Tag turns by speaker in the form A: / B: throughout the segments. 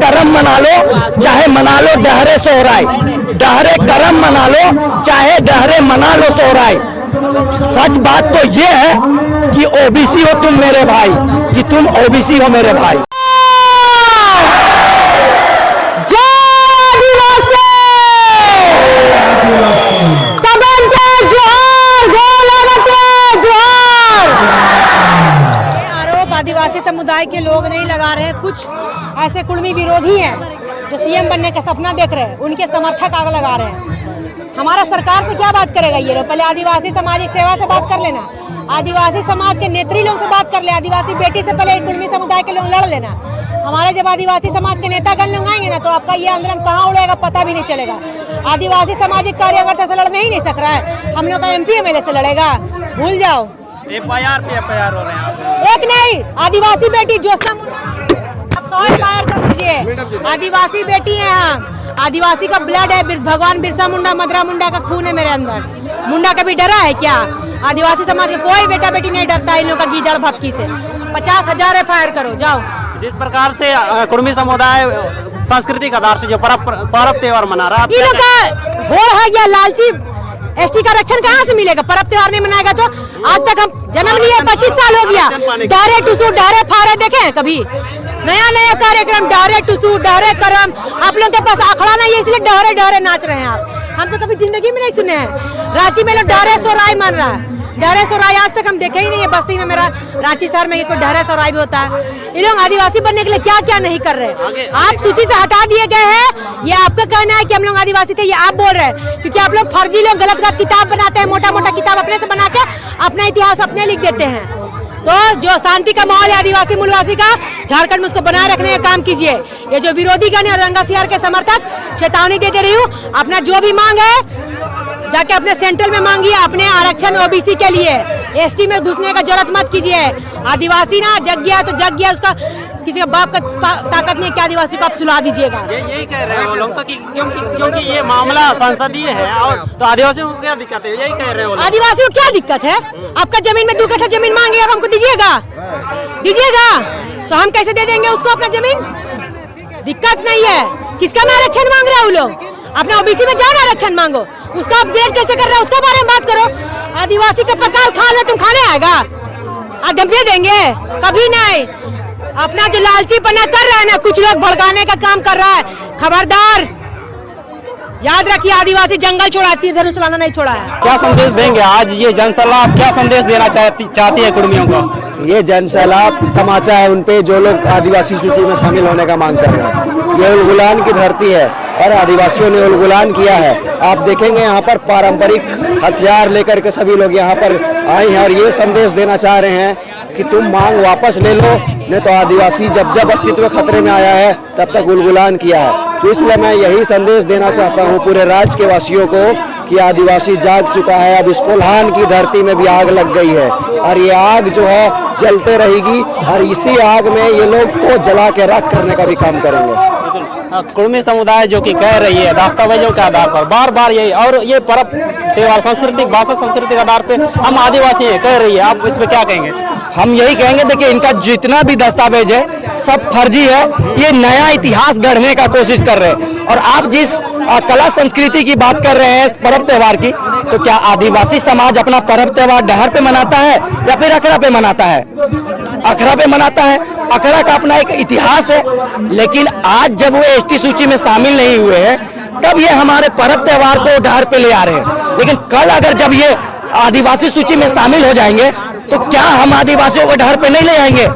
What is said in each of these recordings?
A: करम मना लो चाहे मना लो डहरे सोहराय, डहरे करम मना लो चाहे डहरे मना लो सोहराय। सच बात तो ये है कि ओबीसी हो तुम मेरे भाई, कि तुम ओबीसी हो मेरे भाई।
B: आदिवासी समुदाय के लोग नहीं लगा रहे हैं, कुछ ऐसे कुर्मी विरोधी हैं जो सीएम बनने का सपना देख रहे हैं, उनके समर्थक आग लगा रहे हैं। हमारा सरकार से क्या बात करेगा ये लोग? पहले आदिवासी सामाजिक सेवा से बात कर लेना, आदिवासी समाज के नेत्री लोग से बात कर ले, आदिवासी बेटी से पहले कुर्मी समुदाय के लोग लड़ लेना। हमारे जब आदिवासी समाज के नेतागण लोग आएंगे ना तो आपका ये आंदोलन कहाँ उड़ेगा पता भी नहीं चलेगा। आदिवासी सामाजिक कार्यकर्ता से लड़ नहीं सक रहा है, हम लोग का MP MLA से लड़ेगा, भूल जाओ।
C: FIR पे FIR हो रहे हैं।
B: एक नहीं, आदिवासी बेटी ज्योत्सना मुंडा, आप 100 FIR कर दीजिए। आदिवासी बेटी है हम, आदिवासी का ब्लड है, भगवान बिरसा मुंडा मदरा मुंडा का खून है मेरे अंदर। मुंडा कभी डरा है क्या? आदिवासी समाज का कोई बेटा बेटी नहीं डरता इन लोगों का गीदड़ भपकी से। 50,000 FIR करो, जाओ।
C: जिस प्रकार से कुर्मी समुदाय सांस्कृतिक आधार से जो पर्व त्योहार मना रहा है,
B: इन लोग का घोर है या लालची ST का आरक्षण कहाँ से मिलेगा? पर्व त्योहार नहीं मनाएगा तो आज तक हम जन्म लिए 25 साल हो गया, डायरे टूसू डायरे फारे देखे हैं कभी? नया नया कार्यक्रम डायरे टूसू डायरे करम, आप लोग के पास आखड़ा नहीं है इसलिए डहरे डहरे नाच रहे हैं आप। हम तो कभी जिंदगी में नहीं सुने हैं। रांची में लोग डहरे सोराय मन रहा है, डहरे सोराय आज तक हम देखे ही नहीं है। बस्ती में मेरा रांची शहर में कोई डहरे सोराय भी होता है। ये लोग आदिवासी बनने के लिए क्या क्या नहीं कर रहे। आप सूची से हटा दिए गए हैं, ये आपका कहना है कि हम लोग आदिवासी थे, ये आप बोल रहे हैं क्योंकि आप लोग फर्जी लोग गलत गलत किताब बनाते हैं, मोटा मोटा किताब अपने से बना के अपना इतिहास अपने लिख देते हैं। तो जो शांति का माहौल है आदिवासी मूलवासी का, झारखंड में उसको बनाए रखने का काम कीजिए। ये जो विरोधी गण और रंगासियार के समर्थक चेतावनी दे रही हूँ, अपना जो भी मांग है जाके अपने सेंट्रल में मांगिए, अपने आरक्षण OBC के लिए। ST में घुसने का जरूरत मत कीजिए। आदिवासी ना जग गया तो जग गया, उसका किसी का बाप का ताकत नहीं है कि आदिवासी को आप सुला दीजिएगा।
C: यही कह रहे हो लोग तो कि क्योंकि ये मामला संसदीय है और तो आदिवासियों को क्या दिक्कत है, यही कह रहे हो।
B: आदिवासियों को क्या दिक्कत है? आपका जमीन में 2 कट्ठा जमीन मांगे, आप हमको दीजिएगा? दीजिएगा तो हम कैसे दे देंगे उसको अपना जमीन? दिक्कत नहीं है। किसका में आरक्षण मांग रहे हो लोग? अपने OBC में जाओ ना आरक्षण मांगो, उसका अपग्रेड कैसे कर रहे हो उसके बारे में बात करो। आदिवासी का पकाल खा लो, तुम खाने आएगा? आप धमकी देंगे? कभी नहीं। अपना जो लालची पना कर रहा है ना, कुछ लोग भड़काने का काम कर रहा है, खबरदार। याद रखिए, आदिवासी जंगल छोड़ा, तीर धनुष लाना नहीं छोड़ा है।
C: क्या संदेश देंगे आज ये जनसलाह, आप क्या संदेश देना चाहती है कुर्मियों को?
D: ये जनसलाह तमाचा है उन पे जो लोग आदिवासी सूची में शामिल होने का मांग कर रहे हैं। ये उलगुलान की धरती है और आदिवासियों ने उलगुलान किया है। आप देखेंगे यहाँ पर पारंपरिक हथियार लेकर के सभी लोग यहाँ पर आए हैं और ये संदेश देना चाह रहे हैं कि तुम मांग वापस ले लो, नहीं तो आदिवासी जब जब अस्तित्व खतरे में आया है तब तक उलगुलान किया है। तो इसलिए मैं यही संदेश देना चाहता हूँ पूरे राज्य के वासियों को कि आदिवासी जाग चुका है। अब इस कोल्हान की धरती में भी आग लग गई है और ये आग जो है जलते रहेगी और इसी आग में ये लोग को जला के राख करने का भी काम करेंगे।
C: कुर्मी समुदाय जो कि कह रही है दस्तावेजों के आधार पर बार बार यही, और ये पर्व त्योहार सांस्कृतिक भाषा संस्कृति के आधार पे हम आदिवासी हैं कह रही है, आप इस पे क्या कहेंगे?
A: हम यही कहेंगे, देखिए इनका जितना भी दस्तावेज है सब फर्जी है। ये नया इतिहास गढ़ने का कोशिश कर रहे हैं। और आप जिस कला संस्कृति की बात कर रहे हैं पर्व त्योहार की, तो क्या आदिवासी समाज अपना पर्व त्योहार डहर पे मनाता है या फिर अखड़ा पे मनाता है? अखड़ा पे मनाता है। अखड़ा का अपना एक इतिहास है, लेकिन आज जब वो ST सूची में शामिल नहीं हुए हैं तब ये हमारे पर्व त्योहार को डहर पे ले आ रहे हैं। लेकिन कल अगर जब ये आदिवासी सूची में शामिल हो जाएंगे तो क्या हम आदिवासियों को डहर पे नहीं ले आएंगे?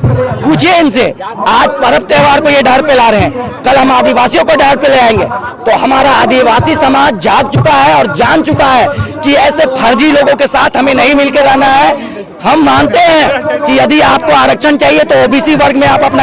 A: पूछिए इनसे। आज पर्व त्योहार को ये डहर पे ला रहे हैं, कल हम आदिवासियों को डहर पे ले आएंगे। तो हमारा आदिवासी समाज जाग चुका है और जान चुका है कि ऐसे फर्जी लोगों के साथ हमें नहीं मिलकर रहना है। हम मानते हैं कि यदि आपको आरक्षण चाहिए तो OBC वर्ग में आप अपना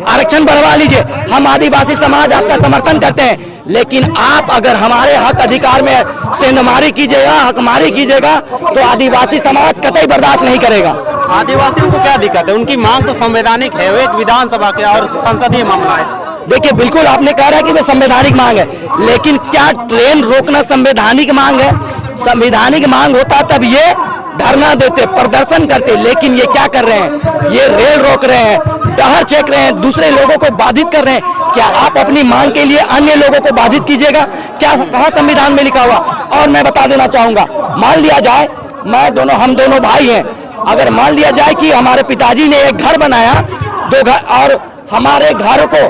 A: आरक्षण बढ़वा लीजिए, हम आदिवासी समाज आपका समर्थन करते हैं। लेकिन आप अगर हमारे हक अधिकार में सेंधमारी कीजिएगा, हकमारी कीजिएगा तो आदिवासी समाज कतई बर्दाश्त नहीं करेगा।
C: आदिवासियों को क्या दिक्कत है? उनकी मांग तो संवैधानिक है, वो एक विधानसभा के और संसदीय मामला है।
A: देखिए बिल्कुल आपने कहा है कि वो संवैधानिक मांग है, लेकिन क्या ट्रेन रोकना संवैधानिक मांग है? संवैधानिक मांग होता तब ये धरना देते, प्रदर्शन करते, लेकिन ये क्या कर रहे हैं? ये रेल रोक रहे हैं, डहर चेक रहे हैं, दूसरे लोगों को बाधित कर रहे हैं। क्या आप अपनी मांग के लिए अन्य लोगों को बाधित कीजिएगा? क्या कहाँ संविधान में लिखा हुआ? और मैं बता देना चाहूंगा, मान लिया जाए हम दोनों भाई हैं, अगर मान लिया जाए कि हमारे पिताजी ने एक घर बनाया, 2 घर, और हमारे घर को,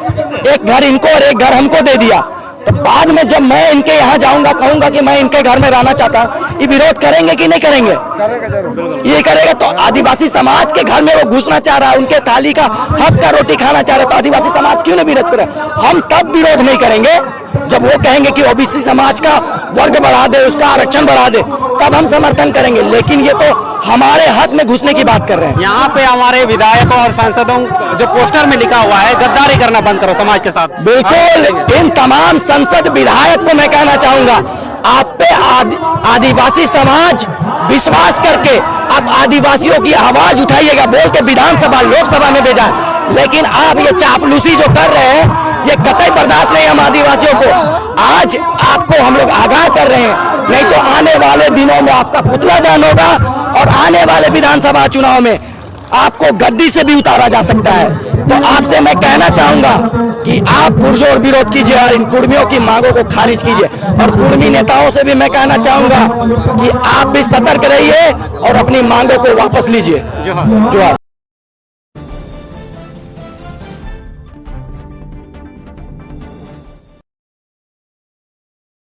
A: एक घर इनको और एक घर हमको दे दिया, तो बाद में जब मैं इनके यहाँ जाऊंगा, कहूंगा कि मैं इनके घर में रहना चाहता हूँ, ये विरोध करेंगे कि नहीं करेंगे? ये करेगा। तो आदिवासी समाज के घर में वो घुसना चाह रहा है, उनके थाली का हक का रोटी खाना चाह रहा है, तो आदिवासी समाज क्यों नहीं विरोध करे? हम तब विरोध नहीं करेंगे जब वो कहेंगे कि ओबीसी समाज का वर्ग बढ़ा दे, उसका आरक्षण बढ़ा दे, तब हम समर्थन करेंगे। लेकिन ये तो हमारे हक में घुसने की बात कर रहे हैं।
C: यहाँ पे हमारे विधायकों और सांसदों जो पोस्टर में लिखा हुआ है, गद्दारी करना बंद करो समाज के साथ।
A: बिल्कुल, इन तमाम संसद विधायक को मैं कहना चाहूंगा, आप पे आदिवासी समाज विश्वास करके आप आदिवासियों की आवाज उठाइएगा, बोल के विधानसभा लोकसभा में भेजा, लेकिन आप ये चापलूसी जो कर रहे हैं, ये कतई बर्दाश्त नहीं हम आदिवासियों को। आज आपको हम लोग आगाह कर रहे हैं, नहीं तो आने वाले दिनों में आपका पुतला दहन होगा और आने वाले विधानसभा चुनाव में आपको गद्दी से भी उतारा जा सकता है। तो आपसे मैं कहना चाहूंगा कि आप पुरजोर विरोध कीजिए और इन कुर्मियों की मांगों को खारिज कीजिए। और कुर्मी नेताओं से भी मैं कहना चाहूंगा कि आप भी सतर्क रहिए और अपनी मांगों को वापस लीजिए। जोहार।